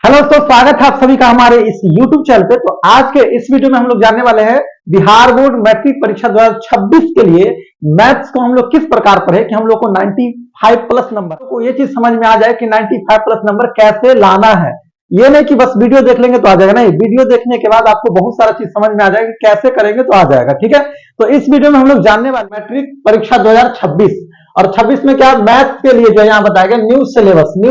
Hello दोस्तों, स्वागत है आप सभी का हमारे इस YouTube चैनल पे। तो आज के इस वीडियो में हम लोग जानने वाले हैं बिहार बोर्ड मैट्रिक परीक्षा 2026 के लिए मैथ्स को हम लोग किस प्रकार पढ़े कि हम लोग को 95 प्लस नंबर को ये चीज समझ में आ जाए कि 95 प्लस नंबर कैसे लाना है। ये नहीं कि बस वीडियो देख लेंगे तो आ जाएगा, नहीं, वीडियो देखने के बाद आपको बहुत सारा चीज समझ में आ जाएगा कि कैसे करेंगे तो आ जाएगा। ठीक है, तो इस वीडियो में हम लोग जानने वाले मैट्रिक परीक्षा 2026 और 26 में क्या मैथ्स के लिए जो यहाँ बताया गया न्यू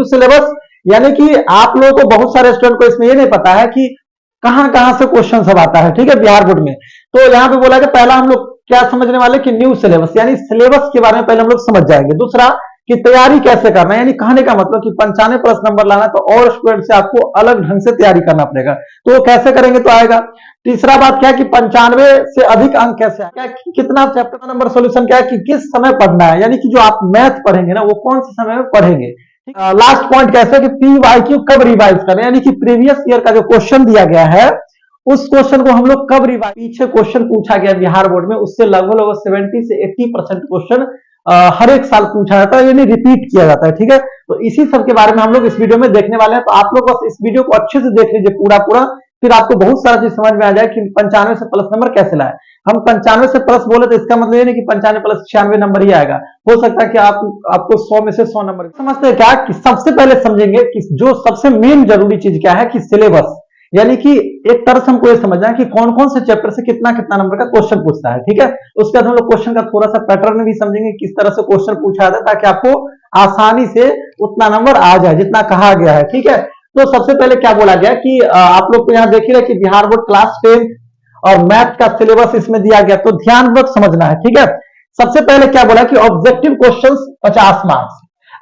सिलेबस यानी कि आप लोगों को बहुत सारे स्टूडेंट को इसमें ये नहीं पता है कि कहां कहां से क्वेश्चन सब आता है। ठीक है, बिहार बोर्ड में तो यहाँ पे बोला कि पहला हम लोग क्या समझने वाले कि न्यू सिलेबस यानी सिलेबस के बारे में पहले हम लोग समझ जाएंगे। दूसरा कि तैयारी कैसे करना है, यानी कहने का मतलब कि 95 प्लस नंबर लाना तो और स्टूडेंट से आपको अलग ढंग से तैयारी करना पड़ेगा, तो कैसे करेंगे तो आएगा। तीसरा बात क्या है कि 95 से अधिक अंक कैसे आए, क्या कितना चैप्टर का नंबर सॉल्यूशन क्या है कि किस समय पढ़ना है, यानी कि जो आप मैथ पढ़ेंगे ना वो कौन से समय में पढ़ेंगे। लास्ट पॉइंट कैसे कि PYQ कब रिवाइज करें, यानी कि प्रीवियस ईयर का जो क्वेश्चन दिया गया है उस क्वेश्चन को हम लोग कब रिवाइज, पीछे क्वेश्चन पूछा गया बिहार बोर्ड में उससे लगभग 70 से 80% क्वेश्चन हर एक साल पूछा जाता है, यानी रिपीट किया जाता है। ठीक है, तो इसी सब के बारे में हम लोग इस वीडियो में देखने वाले हैं। तो आप लोग बस इस वीडियो को अच्छे से देख लीजिए पूरा, फिर आपको बहुत सारा चीज समझ में आ जाए कि 95 से प्लस नंबर कैसे लाए। हम 95 से प्लस बोले तो इसका मतलब ये नहीं कि 95 प्लस 96 नंबर ही आएगा, हो सकता है कि आपको 100 में से 100 नंबर। समझते हैं क्या कि सबसे पहले समझेंगे कि जो सबसे मेन जरूरी चीज क्या है कि सिलेबस, यानी कि एक तरह से हमको ये समझना है कि कौन कौन से चैप्टर से कितना कितना नंबर का क्वेश्चन पूछता है। ठीक है, उसके बाद हम लोग क्वेश्चन का थोड़ा सा पैटर्न भी समझेंगे, किस तरह से क्वेश्चन पूछा जाता है ताकि आपको आसानी से उतना नंबर आ जाए जितना कहा गया है। ठीक है, तो सबसे पहले क्या बोला गया कि आप लोग को यहाँ देख रहे हैं कि बिहार बोर्ड क्लास 10 और मैथ का सिलेबस इसमें दिया गया, तो ध्यानपूर्वक समझना है। ठीक है, सबसे पहले क्या बोला कि ऑब्जेक्टिव क्वेश्चंस 50 मार्क्स।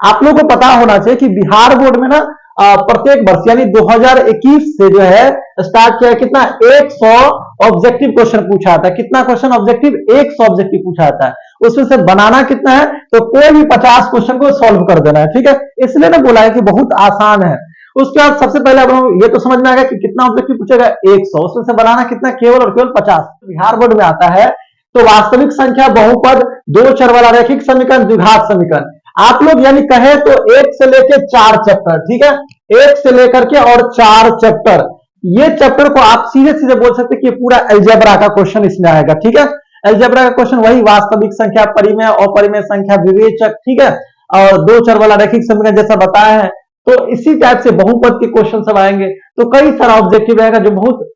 आप लोगों को पता होना चाहिए कि बिहार बोर्ड में ना प्रत्येक वर्ष यानी 2021 से जो है स्टार्ट किया कितना 100 ऑब्जेक्टिव क्वेश्चन पूछा जाता है। कितना क्वेश्चन ऑब्जेक्टिव 100 ऑब्जेक्टिव पूछा जाता है, उसमें से बनाना कितना है तो कोई भी 50 क्वेश्चन को सॉल्व कर देना है। ठीक है, इसलिए ना बोला है कि बहुत आसान है। उसके बाद सबसे पहले अब हम ये तो समझ में आ गया कि कितना ऑब्जेक्टिव पूछेगा 100, उसमें से बनाना कितना केवल और केवल 50। बिहार बोर्ड में आता है तो वास्तविक संख्या, बहुपद, दो चर वाला रैखिक समीकरण, द्विघात समीकरण, आप लोग यानी कहे तो 1 से लेकर 4 चैप्टर। ठीक है, 1 से लेकर के और 4 चैप्टर, ये चैप्टर को आप सीधे सीधे बोल सकते कि पूरा अलजेब्रा का क्वेश्चन इसमें आएगा। ठीक है, अलजेब्रा का क्वेश्चन वही वास्तविक संख्या, परिमेय, अपरिमेय संख्या, विवेचक, ठीक है, और दो चर वाला रैखिक समीकरण जैसा बताया है। तो इसी टाइप से बहुपद के क्वेश्चन सब आएंगे। तो कई सारा ऑब्जेक्टिव रहेगा जो बहुत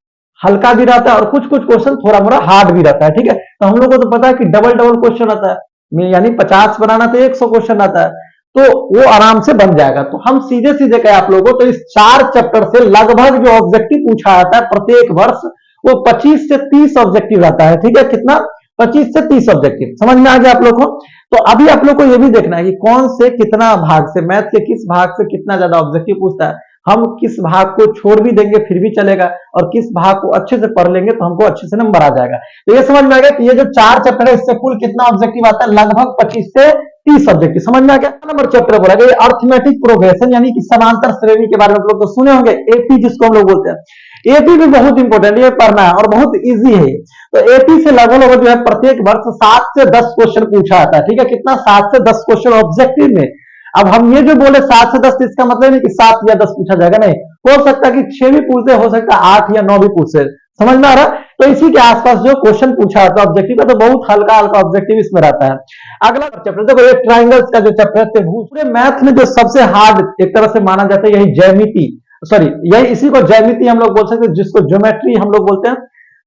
हल्का भी रहता है और कुछ कुछ क्वेश्चन थोड़ा मोड़ा हार्ड भी रहता है। ठीक है, तो हम लोगों को तो पता है कि डबल क्वेश्चन आता है, यानी 50 बनाना तो 100 क्वेश्चन आता है, तो वो आराम से बन जाएगा। तो हम सीधे सीधे कहे आप लोगों को तो इस 4 चैप्टर से लगभग जो ऑब्जेक्टिव पूछा जाता है प्रत्येक वर्ष वो 25 से 30 ऑब्जेक्टिव रहता है। ठीक है, कितना 25 से 30 ऑब्जेक्टिव, समझ में आ गया आप लोग को। तो अभी आप लोग को यह भी देखना है कि कौन से कितना भाग से, मैथ के किस भाग से कितना ज्यादा ऑब्जेक्टिव पूछता है। हम किस भाग को छोड़ भी देंगे फिर भी चलेगा और किस भाग को अच्छे से पढ़ लेंगे तो हमको अच्छे से नंबर आ जाएगा। तो ये समझ में आ गया कि ये जो 4 चैप्टर है इससे कुल कितना ऑब्जेक्टिव आता है, लगभग 25 से 30 ऑब्जेक्टिव। समझ में आ गया। नंबर चैप्टर बोला गया अर्थमेटिक प्रोग्रेशन, यानी कि समांतर श्रेणी के बारे में आप लोग तो सुने होंगे, एपी जिसको हम लोग बोलते हैं। एपी भी बहुत इंपॉर्टेंट, ये पढ़ना है और बहुत इजी है। तो एपी से लगभग जो है प्रत्येक वर्ष 7 से 10 क्वेश्चन पूछा जाता है। ठीक है, कितना 7 से 10 क्वेश्चन ऑब्जेक्टिव में। अब हम ये जो बोले 7 से 10, इसका मतलब नहीं कि 7 या 10 पूछा जाएगा, नहीं, हो सकता है कि 6 भी पूछते, हो सकता है 8 या 9 भी पूछते। समझ में आ रहा है। तो इसी के आसपास जो क्वेश्चन पूछा जाता है ऑब्जेक्टिव का, तो बहुत हल्का हल्का ऑब्जेक्टिव इसमें रहता है। अगला चैप्टर देखो, ये ट्राइंगल्स का जो चैप्टर है, पूरे मैथ में जो सबसे हार्ड एक तरह से माना जाता है यही ज्यामिति, सॉरी यही इसी को ज्यामिति हम लोग बोल सकते हैं, जिसको ज्योमेट्री हम लोग बोलते हैं।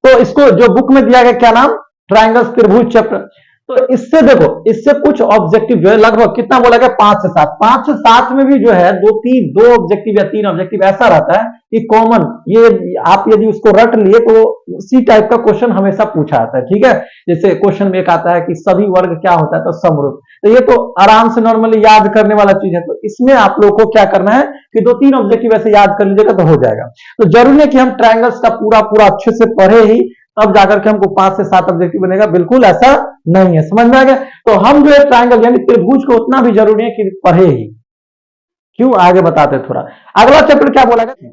तो इसको जो बुक में दिया गया क्या नाम, ट्राइंगल्स त्रिभुज चैप्टर। तो इससे देखो, इससे कुछ ऑब्जेक्टिव जो है लगभग कितना बोला गया 5 से 7, 5 से 7 में भी जो है दो ऑब्जेक्टिव या 3 ऑब्जेक्टिव ऐसा रहता है कि कॉमन, ये आप यदि उसको रट लिए तो उसी टाइप का क्वेश्चन हमेशा पूछा जाता है। ठीक है, जैसे क्वेश्चन में एक आता है कि सभी वर्ग क्या होता है, तो समरूप, तो ये तो आराम से नॉर्मली याद करने वाला चीज है। तो इसमें आप लोग को क्या करना है कि 2-3 ऑब्जेक्टिव ऐसे याद कर लीजिएगा तो हो जाएगा। तो जरूरी है कि हम ट्रायंगल्स का पूरा अच्छे से पढ़े ही तब जाकर के हमको 5 से 7 ऑब्जेक्टिव बनेगा, बिल्कुल ऐसा नहीं है। समझ में आ गया। तो हम जो है ट्रायंगल यानी त्रिभुज को उतना भी जरूरी है कि पढ़े ही। क्यों, आगे बताते थोड़ा। अगला चैप्टर क्या बोला गया,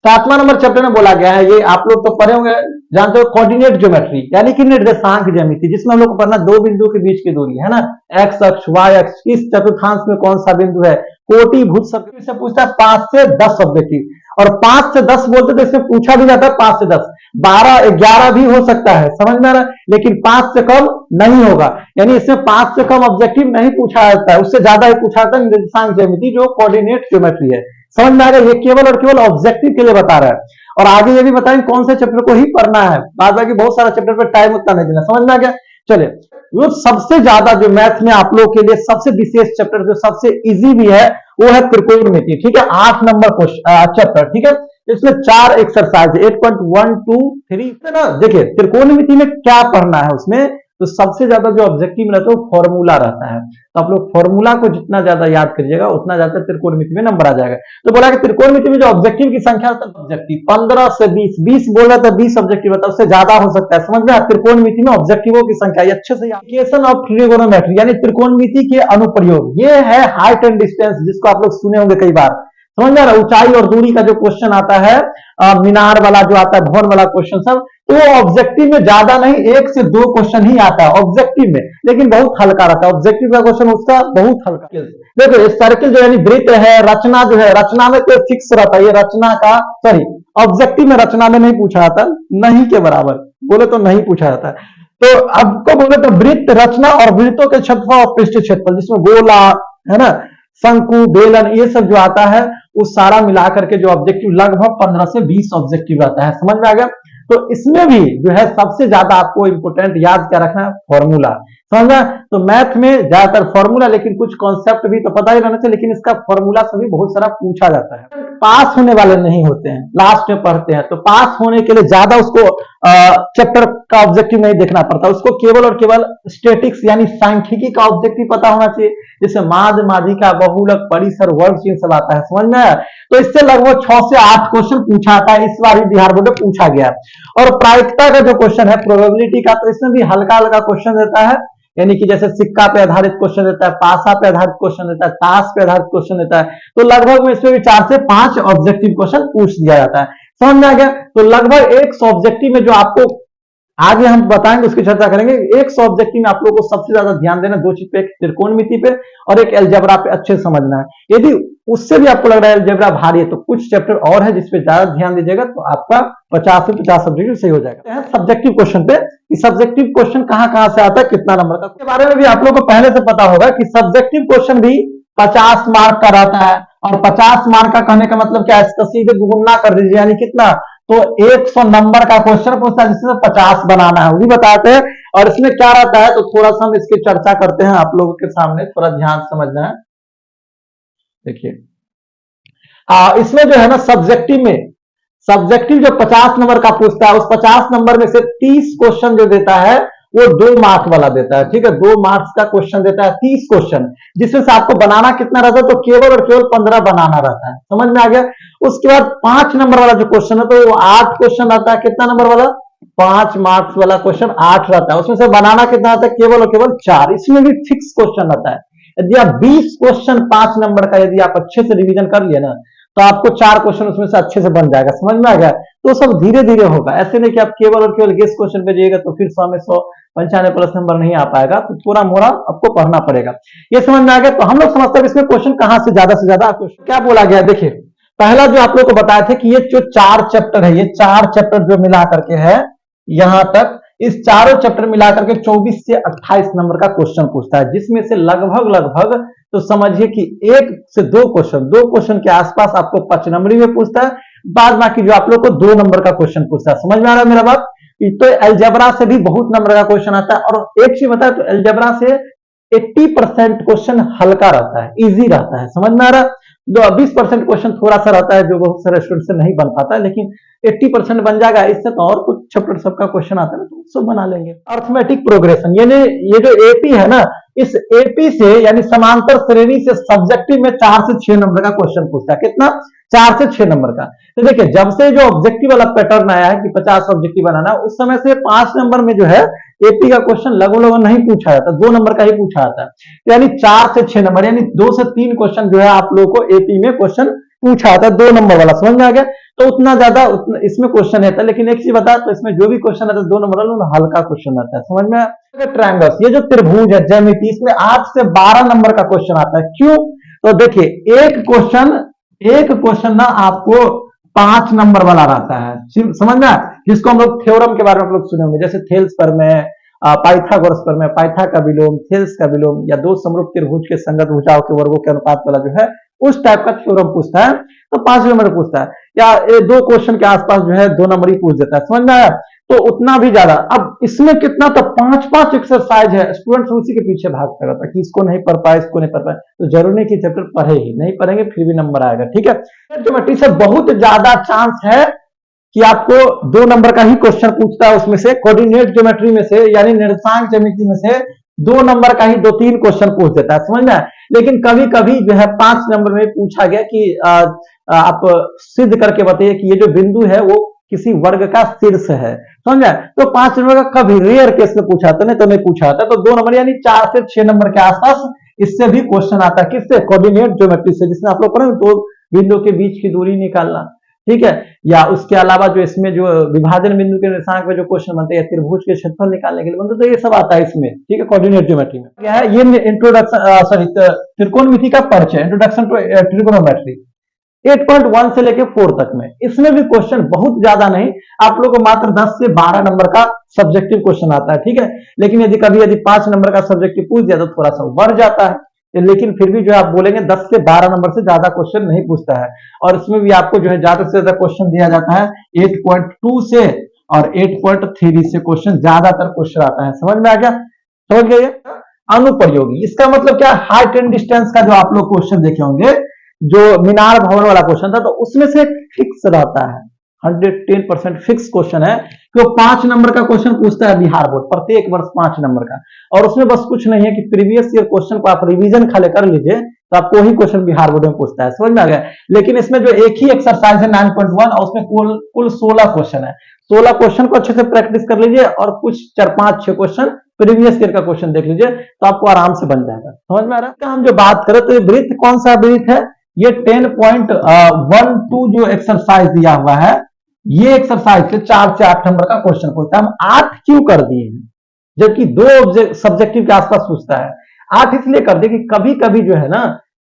7वां नंबर चैप्टर में बोला गया है, ये आप लोग तो पढ़े होंगे, जानते हो, कोऑर्डिनेट ज्योमेट्री यानी कि निर्देशांक ज्यामिति, जिसमें हम लोग को पढ़ना 2 बिंदु के बीच की दूरी है ना, एक्स अक्ष, वाई अक्ष, किस चतुर्थांश में कौन सा बिंदु है, कोटि भुज सब से पूछता है 5 से 10 ऑब्जेक्टिव, और 5 से 10 बोलते तो इसमें पूछा भी जाता है 5 से 10, 12 11 भी हो सकता है, समझ में आ रहा है, लेकिन 5 से कम नहीं होगा, यानी इसमें 5 से कम ऑब्जेक्टिव नहीं पूछा जाता है, उससे ज्यादा ही पूछा जाता है निर्देशांक ज्यामिति जो कोऑर्डिनेट ज्योमेट्री है। समझ में आ गया, ये केवल और केवल ऑब्जेक्टिव के लिए बता रहा है। और आगे ये भी बताएं कौन से चैप्टर को ही पढ़ना है, बाद बाकी बहुत सारा चैप्टर पर टाइम उतना नहीं देना। समझ में आ गया। चलिए, वो सबसे ज्यादा जो मैथ में आप लोग के लिए सबसे विशेष चैप्टर जो सबसे इजी भी है वो है त्रिकोणमिति, ठीक है, 8 नंबर चैप्टर, ठीक है। इसमें 4 एक्सरसाइज 8.1 2 3 है ना। देखिए त्रिकोणमिति में क्या पढ़ना है, उसमें तो सबसे ज्यादा जो ऑब्जेक्टिव रहता है वो फॉर्मूला रहता है, तो आप लोग फॉर्मूला को जितना ज्यादा याद करिएगा उतना ज्यादा त्रिकोणमिति में नंबर आ जाएगा। तो बोला कि त्रिकोणमिति में जो ऑब्जेक्टिव की संख्या होता है ऑब्जेक्टिव 15 से 20 बोल रहा था 20 ऑब्जेक्टिव होता है, उससे ज्यादा हो सकता है। समझ में, त्रिकोणमिति में ऑब्जेक्टिवों की संख्या अच्छे से एप्लीकेशन ऑफ ट्रिगोनोमेट्री यानी त्रिकोणमिति के अनुप्रयोग, ये है हाइट एंड डिस्टेंस जिसको आप लोग सुने होंगे कई बार। समझ में आ रहा है, ऊंचाई और दूरी का जो क्वेश्चन आता है, मीनार वाला जो आता है, भवन वाला क्वेश्चन सब, तो वो ऑब्जेक्टिव में ज्यादा नहीं 1 से 2 क्वेश्चन ही आता है ऑब्जेक्टिव में, लेकिन बहुत हल्का रहता है ऑब्जेक्टिव का क्वेश्चन, उसका बहुत हल्का। देखो सर्किल जो यानी वृत्त है, रचना जो है, रचना में कोई फिक्स रहता है, ये रचना का सॉरी ऑब्जेक्टिव में रचना में नहीं पूछा जाता, नहीं के बराबर बोले तो नहीं पूछा जाता है। तो आपको बोले तो वृत्त, रचना और वृत्तों के क्षेत्रफल और पृष्ठ क्षेत्रफल जिसमें गोला है ना, शंकु, बेलन, ये सब जो आता है वो सारा मिलाकर के जो ऑब्जेक्टिव लगभग 15 से 20 ऑब्जेक्टिव आता है। समझ में आ गया। तो इसमें भी जो है सबसे ज्यादा आपको इंपोर्टेंट याद क्या रखना है, फॉर्मूला। समझ में, तो मैथ में ज्यादातर फॉर्मूला, लेकिन कुछ कॉन्सेप्ट भी तो पता ही रहना चाहिए, लेकिन इसका फॉर्मूला से भी बहुत सारा पूछा जाता है। पास होने वाले नहीं होते हैं, लास्ट में पढ़ते हैं, तो पास होने के लिए ज्यादा उसको चैप्टर का ऑब्जेक्टिव नहीं देखना पड़ता, उसको केवल और केवल स्टेटिक्स यानी सांख्यिकी का ऑब्जेक्टिव पता होना चाहिए, जैसे माध्य, माध्यिका, बहुलक, परिसर, वर्ग चिन्ह सब आता है। समझ में आया। तो इससे लगभग 6 से 8 क्वेश्चन पूछा आता है, इस बार बिहार बोर्ड में पूछा गया। और प्रायिकता का जो क्वेश्चन है प्रोबेबिलिटी का, तो इसमें भी हल्का हल्का क्वेश्चन देता है, यानी कि जैसे सिक्का पे आधारित क्वेश्चन देता है, पासा पे आधारित क्वेश्चन देता है, ताश पे आधारित क्वेश्चन देता है, तो लगभग में इसमें भी 4 से 5 ऑब्जेक्टिव क्वेश्चन पूछ दिया जाता है। समझ में आ गया। तो लगभग 100 ऑब्जेक्टिव में जो आपको आगे हम बताएंगे उसकी चर्चा करेंगे, 100 ऑब्जेक्टिव में आप लोगों को सबसे ज्यादा ध्यान देना 2 चीज पे, एक त्रिकोणमिति पे और एक अलजेब्रा पे अच्छे समझना है। यदि उससे भी आपको लग रहा है अलजेब्रा भारी है तो कुछ चैप्टर और है जिसपे ज्यादा ध्यान दीजिएगा, तो आपका 50 से 50 ऑब्जेक्टिव सही हो जाएगा। सब्जेक्टिव क्वेश्चन पे, सब्जेक्टिव क्वेश्चन कहां से आता है, कितना नंबर का, इसके बारे में भी आप लोग को पहले से पता होगा कि सब्जेक्टिव क्वेश्चन भी 50 मार्क का रहता है, और 50 मार्क का कहने का मतलब क्या है, इसका सीधे गुणा कर दीजिए, यानी कितना, तो 100 नंबर का क्वेश्चन पूछता है जिसमें 50 बनाना है, वो भी बताते हैं। और इसमें क्या रहता है, तो थोड़ा सा हम इसकी चर्चा करते हैं आप लोगों के सामने, थोड़ा ध्यान समझना है। देखिए इसमें जो है ना सब्जेक्टिव जो 50 नंबर का पूछता है, उस 50 नंबर में से 30 क्वेश्चन जो देता है वो 2 मार्क वाला देता है, ठीक है, 2 मार्क्स का क्वेश्चन देता है, 30 क्वेश्चन, जिसमें से आपको बनाना कितना रहता है, तो केवल और केवल 15 बनाना रहता है। समझ में आ गया। उसके बाद 5 नंबर वाला जो क्वेश्चन है, तो वो 8 क्वेश्चन आता है, कितना नंबर वाला, 5 मार्क्स वाला क्वेश्चन 8 रहता है, उसमें से बनाना कितना आता है, केवल और केवल 4, इसमें भी फिक्स क्वेश्चन आता है। यदि आप 20 क्वेश्चन 5 नंबर का यदि आप अच्छे से रिवीजन कर लिए ना, तो आपको 4 क्वेश्चन उसमें से अच्छे से बन जाएगा। समझ में आ गया। तो सब धीरे धीरे होगा, ऐसे नहीं कि आप केवल और केवल गेस क्वेश्चन पे जाइएगा तो फिर 100 में 100 95 प्लस नंबर नहीं आ पाएगा, तो थोड़ा मोड़ा आपको पढ़ना पड़ेगा। ये समझ में आ गया। तो हम लोग समझते हैं इसमें क्वेश्चन कहां से ज्यादा क्वेश्चन क्या बोला गया। देखिए पहला जो आप लोग को बताया था कि ये जो 4 चैप्टर है, ये 4 चैप्टर जो मिला करके है यहां तक, इस चारों चैप्टर मिलाकर के 24 से 28 नंबर का क्वेश्चन पूछता है, जिसमें से लगभग तो समझिए कि 1 से 2 क्वेश्चन के आसपास आपको 5 नंबरी में पूछता है, बाद बाकी जो आप लोग को 2 नंबर का क्वेश्चन पूछता है। समझ में आ रहा है मेरा बात। तो अलजेब्रा से भी बहुत नंबर का क्वेश्चन आता है, और एक चीज बताया, तो अलजेब्रा से 80% क्वेश्चन हल्का रहता है, इजी रहता है। समझ में आ रहा है। जो 20% क्वेश्चन थोड़ा सा रहता है जो बहुत सारे स्टूडेंट से नहीं बन पाता है, लेकिन 80% बन जाएगा। इससे तो और कुछ चैप्टर सबका क्वेश्चन आता है ना, तो सब बना लेंगे। अर्थमेटिक प्रोग्रेशन, यानी ये जो एपी है ना, इस एपी से यानी समांतर श्रेणी से सब्जेक्टिव में 4 से 6 नंबर का क्वेश्चन पूछता है। कितना, 4 से 6 नंबर का। तो देखिए जब से जो ऑब्जेक्टिव वाला पैटर्न आया है कि 50 ऑब्जेक्टिव बनाना, उस समय से 5 नंबर में जो है एपी का क्वेश्चन लगभग नहीं पूछा जाता, 2 नंबर का ही पूछा जाता है। यानी 4 से 6 नंबर, यानी 2 से 3 क्वेश्चन जो है आप लोगों को एपी में क्वेश्चन पूछा जाता है 2 नंबर वाला। समझ में आ गया। तो उतना ज्यादा इसमें क्वेश्चन रहता है, लेकिन एक चीज बता, तो इसमें जो भी क्वेश्चन आता है 2 नंबर वाला हल्का क्वेश्चन आता है। समझ में। ट्रायंगल्स, ये जो त्रिभुज है ज्यामिति, इसमें 8 से 12 नंबर का क्वेश्चन आता है। क्यों, तो देखिए एक क्वेश्चन ना आपको 5 नंबर वाला रहता है, समझ में, जिसको हम लोग थ्योरम के बारे में आप लोग सुने होंगे, जैसे थेल्स पर में, पाइथागोरस पर में, पाइथा का विलोम, थेल्स का विलोम, या दो समरूप त्रिभुज के संगत भुजाओं के वर्गों के अनुपात वाला जो है उस टाइप का थ्योरम पूछता है, तो 5 नंबर पूछता है, या दो क्वेश्चन के आसपास जो है 2 नंबर ही पूछ देता है, समझ में आया। तो उतना भी ज्यादा, अब इसमें कितना, तो 5-5 एक्सरसाइज है, स्टूडेंट्स उसी के पीछे भागता रहता है कि इसको नहीं पढ़ पाए, इसको नहीं पढ़ पाए, तो जरूरी नहीं कि चैप्टर पढ़े ही, नहीं पढ़ेंगे फिर भी नंबर आएगा, ठीक है। ज्योमेट्री से बहुत ज्यादा चांस है कि आपको 2 नंबर का ही क्वेश्चन पूछता है, उसमें से कोऑर्डिनेट ज्योमेट्री में से, यानी निर्देशांक ज्योमेट्री में से 2 नंबर का ही 2-3 क्वेश्चन पूछ देता है, समझ में। लेकिन कभी कभी जो है 5 नंबर में पूछा गया कि आप सिद्ध करके बताइए कि ये जो बिंदु है वो किसी वर्ग का शीर्ष है, समझ। तो 5 नंबर का कभी रेयर केस में पूछा था, नहीं तो नहीं पूछा था, तो 2 नंबर यानी 4 से 6 नंबर के आसपास इससे भी क्वेश्चन आता है, किससे, कोऑर्डिनेट ज्योमेट्री से, जिसमें आप लोग पढ़े दो बिंदु के बीच की दूरी निकालना, ठीक है। या उसके अलावा जो इसमें जो विभाजन बिंदु के निर्देशांक में जो क्वेश्चन बनते हैं, त्रिभुज के क्षेत्रफल निकालने के लिए बनते, तो ये सब आता है इसमें, ठीक है, कोऑर्डिनेट ज्योमेट्री में। क्या है ये इंट्रोडक्शन, सॉरी, त्रिकोणमिति का परिचय, इंट्रोडक्शन टू ट्रिगोनोमेट्री 8.1 से लेके 4 तक में। इसमें भी क्वेश्चन बहुत ज्यादा नहीं, आप लोगों को मात्र 10 से 12 नंबर का सब्जेक्टिव क्वेश्चन आता है, ठीक है। लेकिन यदि 5 नंबर का सब्जेक्टिव पूछ दिया तो थोड़ा सा बढ़ जाता है, लेकिन फिर भी जो आप बोलेंगे 10 से 12 नंबर से ज्यादा क्वेश्चन नहीं पूछता है। और इसमें भी आपको जो है ज्यादा से ज्यादा क्वेश्चन दिया जाता है 8.2 से और 8.3 से, क्वेश्चन ज्यादातर क्वेश्चन आता है, समझ में आ गया, समझ गए। अनुप्रयोगी, इसका मतलब क्या, हाइट एंड डिस्टेंस का जो आप लोग क्वेश्चन देखे होंगे, जो मीनार भवन वाला क्वेश्चन था, तो उसमें से फिक्स रहता है, 110% फिक्स क्वेश्चन है कि वो 5 नंबर का क्वेश्चन पूछता है बिहार बोर्ड, प्रत्येक वर्ष 5 नंबर का। और उसमें बस कुछ नहीं है कि प्रीवियस ईयर क्वेश्चन को आप रिवीजन खाली कर लीजिए तो आपको वही क्वेश्चन बिहार बोर्ड में पूछता है, समझ में आ गया। लेकिन इसमें जो एक ही एक्सरसाइज है 9.1 और उसमें कुल 16 क्वेश्चन है, 16 क्वेश्चन को अच्छे से प्रैक्टिस कर लीजिए और कुछ 4-5-6 क्वेश्चन प्रीवियस ईयर का क्वेश्चन देख लीजिए तो आपको आराम से बन जाएगा, समझ में आ रहा है। हम जो बात करें तो ये वृत्त कौन सा वृत्त है, ये 10.12 जो एक्सरसाइज दिया हुआ है, ये एक्सरसाइज से 4 से 8 नंबर का क्वेश्चन पूछता है। हम 8 क्यों कर दिए हैं, जबकि 2 सब्जेक्टिव के आसपास पूछता है। 8 इसलिए कर दिए कि कभी कभी जो है ना,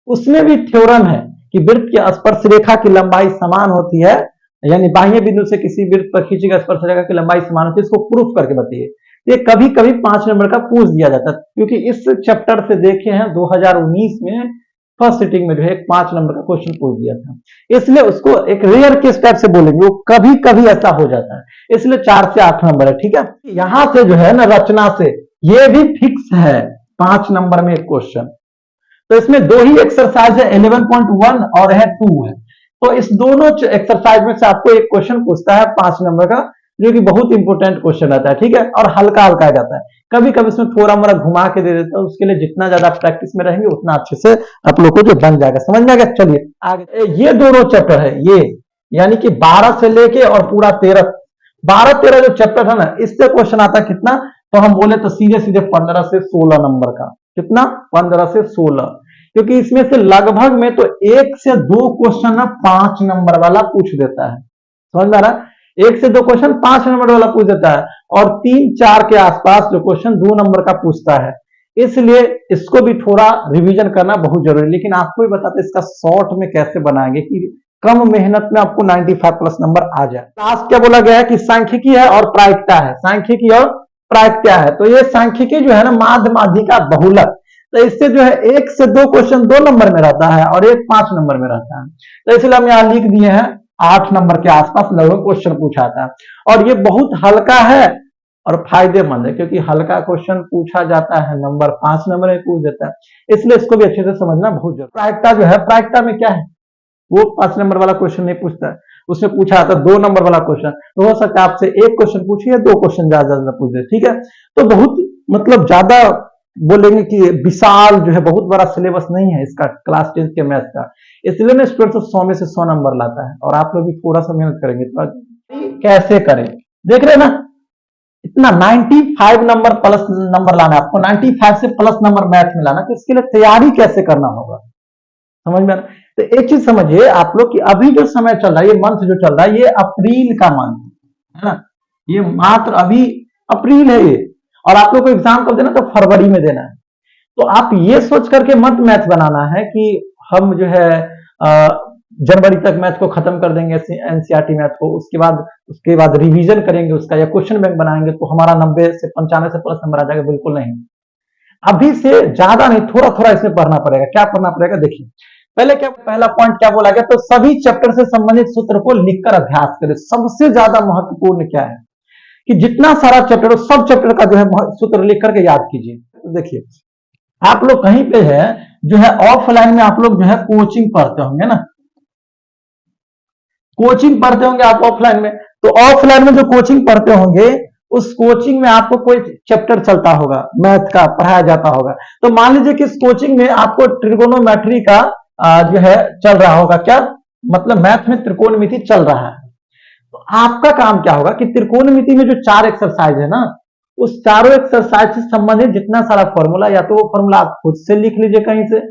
उसमें भी थ्योरम है कि वृत्त की स्पर्श रेखा की लंबाई समान होती है, यानी बाह्य बिंदु से किसी वृत्त पर खींची गई स्पर्श रेखा की लंबाई समान होती है, इसको प्रूफ करके बताइए। ये कभी कभी 5 नंबर का पूछ दिया जाता है, क्योंकि इस चैप्टर से देखे हैं 2019 में फर्स्ट सिटिंग में जो है 5 नंबर का क्वेश्चन पूछ दिया था, इसलिए उसको एक रेयर केस टाइप से बोलेंगे, वो कभी कभी ऐसा हो जाता है, इसलिए 4 से 8 नंबर है, ठीक है। यहां से जो है ना रचना से ये भी फिक्स है 5 नंबर में एक क्वेश्चन, तो इसमें 2 ही एक्सरसाइज है, 11.1 और है 2 है, तो इस दोनों एक्सरसाइज में से आपको एक क्वेश्चन पूछता है 5 नंबर का, जो कि बहुत इंपॉर्टेंट क्वेश्चन रहता है, ठीक है, और हल्का हल्का आ जाता है। कभी कभी इसमें थोड़ा मोड़ा घुमा के दे देता है, उसके लिए जितना ज्यादा प्रैक्टिस में रहेंगे उतना अच्छे से आप लोग को जो बन जाएगा, समझ में आ गया। चलिए आगे, ये दोनों चैप्टर है, ये यानी कि 12 से लेके और पूरा 12-13 जो चैप्टर है ना, इससे क्वेश्चन आता है कितना, तो हम बोले तो सीधे सीधे 15 से 16 नंबर का, कितना, 15 से 16, क्योंकि इसमें से लगभग में तो 1 से 2 क्वेश्चन ना 5 नंबर वाला पूछ देता है, समझ में आ रहा है। 1 से 2 क्वेश्चन 5 नंबर वाला पूछ देता है, और 3-4 के आसपास जो क्वेश्चन 2 नंबर का पूछता है, इसलिए इसको भी थोड़ा रिवीजन करना बहुत जरूरी है। लेकिन आपको भी बताते इसका शॉर्ट में कैसे बनाएंगे कि कम मेहनत में आपको 95 प्लस नंबर आ जाए। लास्ट क्या बोला गया है कि सांख्यिकी है और प्रायिकता है, सांख्यिकी और प्रायिकता है, तो ये सांख्यिकी जो है ना माध्य माध्यिका बहुलक, तो इससे जो है 1 से 2 क्वेश्चन 2 नंबर में रहता है और एक 5 नंबर में रहता है, तो इसलिए हम यहां लिख दिए हैं 8 नंबर के आसपास लगभग क्वेश्चन पूछा था। और ये बहुत हल्का है और फायदेमंद है, क्योंकि हल्का क्वेश्चन पूछा जाता है, नंबर 5 नंबर में पूछ देता है, इसलिए इसको भी अच्छे से समझना बहुत जरूरी। प्रायिकता जो है, प्रायिकता में क्या है, वो 5 नंबर वाला क्वेश्चन नहीं पूछता है, उसमें पूछा आता 2 नंबर वाला क्वेश्चन, तो हो सकता है आपसे 1 क्वेश्चन पूछिए 2 क्वेश्चन ज्यादा पूछ दे, ठीक है। तो बहुत मतलब ज्यादा बोलेंगे कि विशाल जो है बहुत बड़ा सिलेबस नहीं है इसका, क्लास 10 के मैथ का, इसलिए ना स्टूडेंट 100 में से 100 नंबर लाता है, और आप लोग भी थोड़ा सा मेहनत करेंगे तो कैसे करें, देख रहे ना, इतना 95 नंबर प्लस नंबर लाना है आपको, 95 से प्लस नंबर मैथ में लाना, तो इसके लिए तैयारी कैसे करना होगा, समझ में। तो एक चीज समझिए आप लोग कि अभी जो समय चल रहा है, ये मंथ जो चल रहा है, ये अप्रैल का मंथ है ना, ये मात्र अभी अप्रैल है ये, और आप लोग को एग्जाम कब देना, तो फरवरी में देना है। तो आप ये सोच करके मत मैथ बनाना है कि हम जो है जनवरी तक मैथ को खत्म कर देंगे, एनसीईआरटी मैथ को, उसके बाद रिवीजन करेंगे उसका या क्वेश्चन बैंक बनाएंगे तो हमारा 90 से 95 से प्लस नंबर आ जाएगा। बिल्कुल नहीं, अभी से ज्यादा नहीं, थोड़ा थोड़ा इसमें पढ़ना पड़ेगा। क्या पढ़ना पड़ेगा देखिए, पहला पॉइंट क्या बोला गया, तो सभी चैप्टर से संबंधित सूत्र को लिखकर अभ्यास करें। सबसे ज्यादा महत्वपूर्ण क्या है कि जितना सारा चैप्टर हो सब चैप्टर का जो है सूत्र लिख करके याद कीजिए। तो देखिए आप लोग कहीं पे है जो है ऑफलाइन में आप लोग जो है कोचिंग पढ़ते होंगे ना, कोचिंग पढ़ते होंगे आप ऑफलाइन में, तो ऑफलाइन में जो कोचिंग पढ़ते होंगे उस कोचिंग में आपको कोई चैप्टर चलता होगा, मैथ का पढ़ाया जाता होगा। तो मान लीजिए कि इस कोचिंग में आपको ट्रिगोनोमेट्री का जो है चल रहा होगा, क्या मतलब मैथ में त्रिकोणमिति चल रहा है। तो आपका काम क्या होगा कि त्रिकोणमिति में जो 4 एक्सरसाइज है ना, उस चारों एक्सरसाइज से संबंधित जितना सारा फॉर्मूला, या तो वो फॉर्मूला आप खुद से लिख लीजिए कहीं से,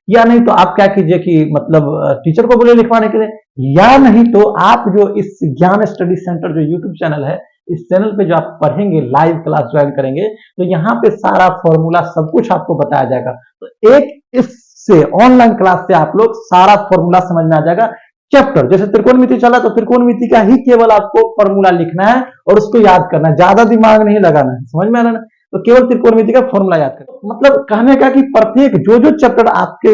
या नहीं तो आप क्या कीजिए कि मतलब टीचर को बोले लिखवाने के लिए, या नहीं तो आप जो इस ज्ञान स्टडी सेंटर जो यूट्यूब चैनल है, इस चैनल पे जो आप पढ़ेंगे, लाइव क्लास ज्वाइन करेंगे तो यहाँ पे सारा फॉर्मूला सब कुछ आपको बताया जाएगा। तो एक इससे ऑनलाइन क्लास से आप लोग सारा फॉर्मूला समझ में आ जाएगा। चैप्टर जैसे त्रिकोणमिति चला तो त्रिकोणमिति का ही केवल आपको फॉर्मूला लिखना है और उसको याद करना है, ज्यादा दिमाग नहीं लगाना है। समझ में आ रहा है ना? तो केवल त्रिकोणमिति का फॉर्मूला याद करें। मतलब कहने का कि प्रत्येक जो जो चैप्टर आपके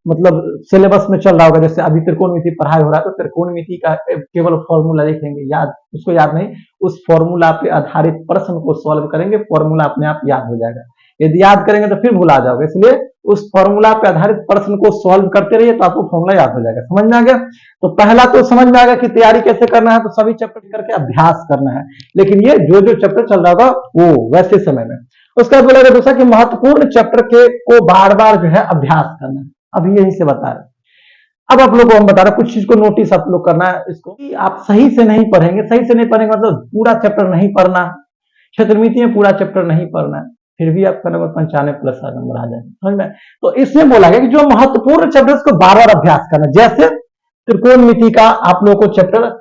मतलब सिलेबस में चल रहा होगा, जैसे अभी त्रिकोणमिति पढ़ाई हो रहा है तो त्रिकोणमिति का केवल फॉर्मूला लिखेंगे, याद उसको याद नहीं, उस फॉर्मूला पे आधारित प्रश्न को सॉल्व करेंगे, फॉर्मूला अपने आप याद हो जाएगा। यदि याद करेंगे तो फिर भुला जाओगे, इसलिए उस फॉर्मूला पे आधारित प्रश्न को सॉल्व करते रहिए तो आपको फॉर्मूला याद हो जाएगा। समझ में आ गया? तो पहला तो समझ में आ गया कि तैयारी कैसे करना है, तो सभी चैप्टर करके अभ्यास करना है, लेकिन ये जो जो चैप्टर चल रहा था वो वैसे समय में। उसके बाद बोला दूसरा कि महत्वपूर्ण चैप्टर के को बार बार जो है अभ्यास करना है। अभी यही से बता रहे, अब आप लोग को हम बता रहे कुछ चीज को नोटिस आप लोग करना है। इसको आप सही से नहीं पढ़ेंगे, सही से नहीं पढ़ेंगे मतलब पूरा चैप्टर नहीं पढ़ना, क्षेत्रमिति में पूरा चैप्टर नहीं पढ़ना है, फिर भी आपका नंबर 95 प्लस नंबर आ जाएगा। समझ में? तो इसमें बोला गया कि जो महत्वपूर्ण चैप्टर उसको बार बार अभ्यास करना, जैसे त्रिकोणमिति का आप लोगों को चैप्टर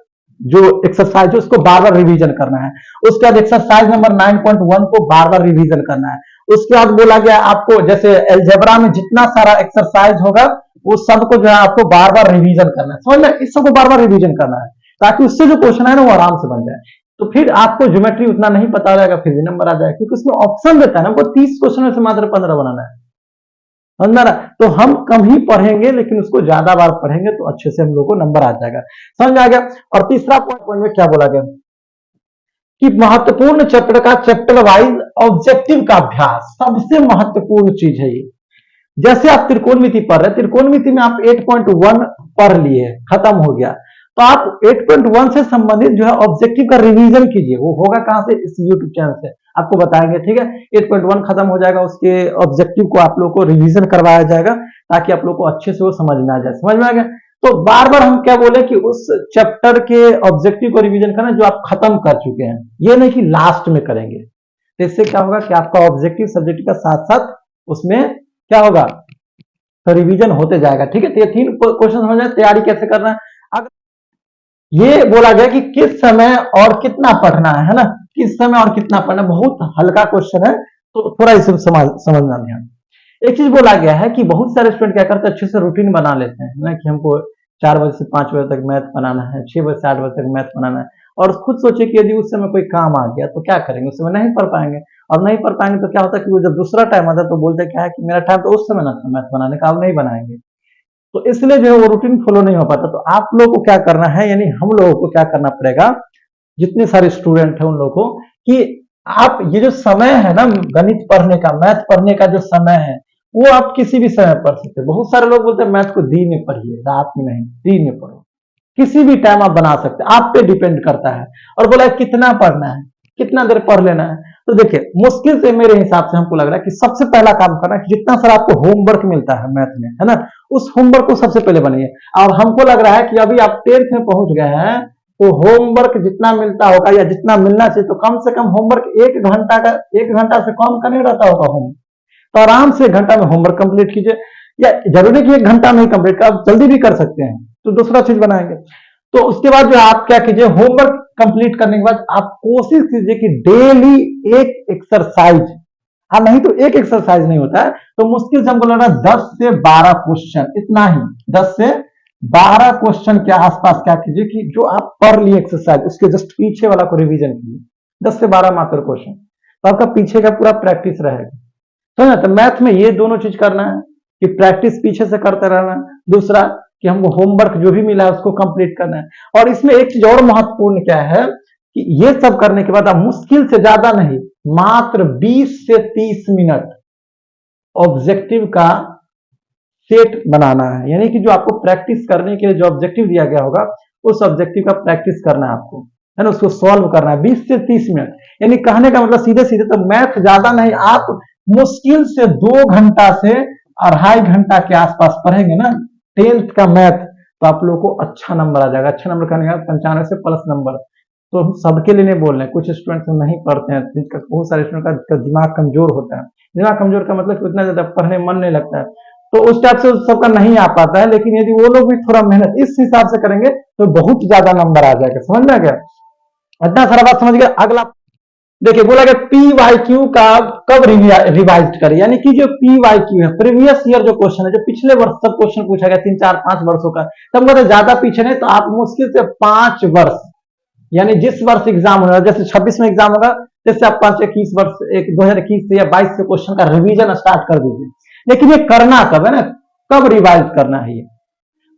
जो एक्सरसाइज है उसको बार बार रिवीजन करना है। उसके बाद एक्सरसाइज नंबर 9.1 को बार बार रिवीजन करना है। उसके बाद बोला गया आपको जैसे अलजेब्रा में जितना सारा एक्सरसाइज होगा वो सबको जो है आपको बार बार रिवीजन करना है। समझ में? इस सबको बार बार रिवीजन करना है ताकि उससे जो क्वेश्चन है ना वो आराम से बन जाए। तो फिर आपको ज्योमेट्री उतना नहीं पता रहेगा फिर भी नंबर आ जाएगा, क्योंकि उसमें ऑप्शन देता है ना, वो 30 क्वेश्चन में से मात्र 15 बनाना है। समझ रहा? तो हम कम ही पढ़ेंगे लेकिन उसको ज्यादा बार पढ़ेंगे तो अच्छे से हम लोग को नंबर आ जाएगा। समझ में आ गया? और तीसरा पॉइंट में क्या बोला गया कि महत्वपूर्ण चैप्टर का चैप्टर वाइज ऑब्जेक्टिव का अभ्यास सबसे महत्वपूर्ण चीज है ये। जैसे आप त्रिकोणमिति पढ़ रहे, त्रिकोणमिति में आप 8.1 पढ़ लिए, खत्म हो गया, तो आप 8.1 से संबंधित जो है ऑब्जेक्टिव का रिवीजन कीजिए। वो होगा कहां से? इस यूट्यूब चैनल से आपको बताएंगे। ठीक है, 8.1 खत्म हो जाएगा, उसके ऑब्जेक्टिव को आप लोग को रिवीजन करवाया जाएगा ताकि आप लोग को अच्छे से वो समझ में आ जाए। समझ में आ गया? तो बार बार हम क्या बोले कि उस चैप्टर के ऑब्जेक्टिव को रिवीजन करना जो आप खत्म कर चुके हैं, ये नहीं कि लास्ट में करेंगे। तो इससे क्या होगा कि आपका ऑब्जेक्टिव सब्जेक्ट का साथ साथ उसमें क्या होगा, तो रिवीजन होते जाएगा। ठीक है, तो ये 3 क्वेश्चन समझ में, तैयारी कैसे करना है। अगर ये बोला गया कि किस समय और कितना पढ़ना है ना, किस समय और कितना पढ़ना, बहुत हल्का क्वेश्चन है तो थोड़ा इसे समझना ध्यान। एक चीज बोला गया है कि बहुत सारे स्टूडेंट क्या करते हैं, अच्छे से रूटीन बना लेते हैं ना कि हमको 4 बजे से 5 बजे तक मैथ बनाना है, 6 बजे से 8 बजे तक मैथ बनाना है, और खुद सोचे कि यदि उस समय कोई काम आ गया तो क्या करेंगे, उस समय नहीं पढ़ पाएंगे, और नहीं पढ़ पाएंगे तो क्या होता है कि वो जब दूसरा टाइम आता है तो बोलते क्या है कि मेरा टाइम तो उस समय ना था मैथ बनाने का, अब नहीं बनाएंगे। तो इसलिए जो है वो रूटीन फॉलो नहीं हो पाता। तो आप लोगों को क्या करना है, यानी हम लोगों को क्या करना पड़ेगा, जितने सारे स्टूडेंट हैं उन लोगों को, कि आप ये जो समय है ना गणित पढ़ने का, मैथ पढ़ने का जो समय है वो आप किसी भी समय पढ़ सकते हैं। बहुत सारे लोग बोलते हैं मैथ को दिन में पढ़िए, रात में नहीं, दिन में पढ़ो, किसी भी टाइम आप बना सकते हैं, आप पे डिपेंड करता है। और बोला कितना पढ़ना है, कितना देर पढ़ लेना है। तो देखिए मुश्किल से मेरे हिसाब से हमको लग रहा है कि सबसे पहला काम करना है कि जितना सारा आपको होमवर्क मिलता है मैथ में, है ना, उस होमवर्क को सबसे पहले बनाइए। और हमको लग रहा है कि अभी आप 10th में पहुंच गए हैं तो होमवर्क जितना मिलता होगा या जितना मिलना चाहिए, तो कम से कम होमवर्क 1 घंटा का, 1 घंटा से कम का नहीं रहता होगा होमवर्क, तो आराम से 1 घंटा में होमवर्क कंप्लीट कीजिए। या जरूरी कि 1 घंटा नहीं कंप्लीट कर, आप जल्दी भी कर सकते हैं, तो दूसरा चीज बनाएंगे। तो उसके बाद जो आप क्या कीजिए, होमवर्क कंप्लीट करने के बाद आप कोशिश कीजिए कि डेली एक एक्सरसाइज हाँ, नहीं तो एक एक्सरसाइज नहीं होता है। तो मुश्किल से हमको लग रहा है 10 से 12 क्वेश्चन, इतना ही 10 से 12 क्वेश्चन के आसपास क्या कीजिए कि जो आप पढ़ लिए एक्सरसाइज उसके जस्ट पीछे वाला को रिवीजन कीजिए। 10 से 12 मात्र क्वेश्चन, तो आपका पीछे का पूरा प्रैक्टिस रहेगा। तो ना, तो मैथ में ये दोनों चीज करना है कि प्रैक्टिस पीछे से करते रहना, दूसरा कि हमको होमवर्क जो भी मिला है उसको कंप्लीट करना है। और इसमें एक चीज और महत्वपूर्ण क्या है कि ये सब करने के बाद आप मुश्किल से ज्यादा नहीं, मात्र 20 से 30 मिनट ऑब्जेक्टिव का सेट बनाना है। यानी कि जो आपको प्रैक्टिस करने के लिए जो ऑब्जेक्टिव दिया गया होगा उस ऑब्जेक्टिव का प्रैक्टिस करना है आपको, है ना, उसको सॉल्व करना है 20 से 30 मिनट। यानी कहने का मतलब सीधे सीधे तो मैथ ज्यादा नहीं, आप मुश्किल से 2 घंटा से 2.5 घंटा के आसपास पढ़ेंगे ना 10th का मैथ, तो आप लोगों को अच्छा नंबर आ जाएगा। अच्छा नंबर कहने का 95 से प्लस नंबर। तो हम सबके लिए नहीं बोल रहे हैं, कुछ स्टूडेंट्स नहीं पढ़ते हैं, जिनका बहुत सारे स्टूडेंट का दिमाग कमजोर होता है। दिमाग कमजोर का मतलब उतना ज्यादा पढ़ने में मन नहीं लगता है, तो उस टाइप से सबका नहीं आ पाता है। लेकिन यदि वो लोग भी थोड़ा मेहनत इस हिसाब से करेंगे तो बहुत ज्यादा नंबर आ जाएगा। समझ में आ गया? इतना सारा बात समझ गया। अगला देखिए, बोला गया पी वाई क्यू का कब रिवाइज करें, यानी कि जो पी वाई क्यू है प्रीवियस ईयर जो क्वेश्चन है, जो पिछले वर्ष सब क्वेश्चन पूछा गया 3 4 5 वर्षों का, तब मतलब ज्यादा पीछे नहीं, तो आप मुश्किल से 5 वर्ष, यानी जिस वर्ष एग्जाम होगा, जैसे 26 में एग्जाम होगा, जैसे आप 5 21 वर्ष 2021 से या 22 से क्वेश्चन का रिवीजन स्टार्ट कर दीजिए। लेकिन ये करना कब है ना, कब रिवाइज करना है ये।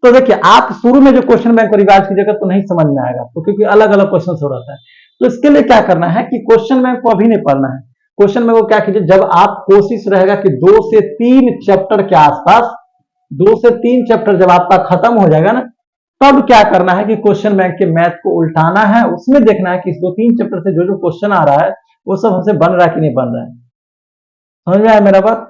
तो देखिए, आप शुरू में जो क्वेश्चन बैंक को रिवाइज कीजिएगा तो नहीं समझ में आएगा, तो क्योंकि अलग अलग क्वेश्चन हो रहा है। तो इसके लिए क्या करना है कि क्वेश्चन बैंक को अभी नहीं पढ़ना है। क्वेश्चन बैंक को क्या कीजिए, जब आप कोशिश रहेगा कि 2 से 3 चैप्टर के आसपास, 2 से 3 चैप्टर जब आपका खत्म हो जाएगा ना, तब क्या करना है कि क्वेश्चन बैंक के मैथ को उल्टाना है। उसमें देखना है कि इस 2-3 चैप्टर से जो जो क्वेश्चन आ रहा है वो सब हमसे बन रहा है कि नहीं बन रहा है। समझ में आया मेरा बात?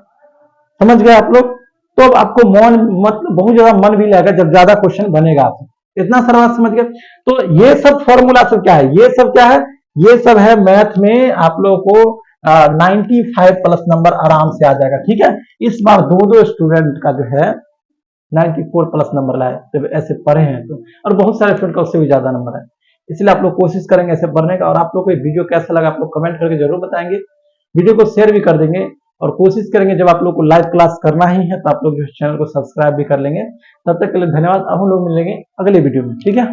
समझ गए आप लोग? तो अब आपको मन मतलब बहुत ज्यादा मन भी लगेगा जब ज्यादा क्वेश्चन बनेगा आपसे। इतना सारा बात समझ गए? तो ये सब फॉर्मूला सब क्या है, ये सब क्या है, ये सब है मैथ में आप लोगों को 95 प्लस नंबर आराम से आ जाएगा। ठीक है, इस बार 2 स्टूडेंट का जो है 94 प्लस नंबर लाए, जब ऐसे पढ़े हैं तो, और बहुत सारे स्टूडेंट का उससे भी ज्यादा नंबर है। इसलिए आप लोग कोशिश करेंगे ऐसे पढ़ने का। और आप लोग को वीडियो कैसा लगा आप लोग कमेंट करके जरूर बताएंगे, वीडियो को शेयर भी कर देंगे। और कोशिश करेंगे जब आप लोग को लाइव क्लास करना ही है तो आप लोग जो चैनल को सब्सक्राइब भी कर लेंगे। तब तक के लिए धन्यवाद। अब हम लोग मिलेंगे अगले वीडियो में। ठीक है।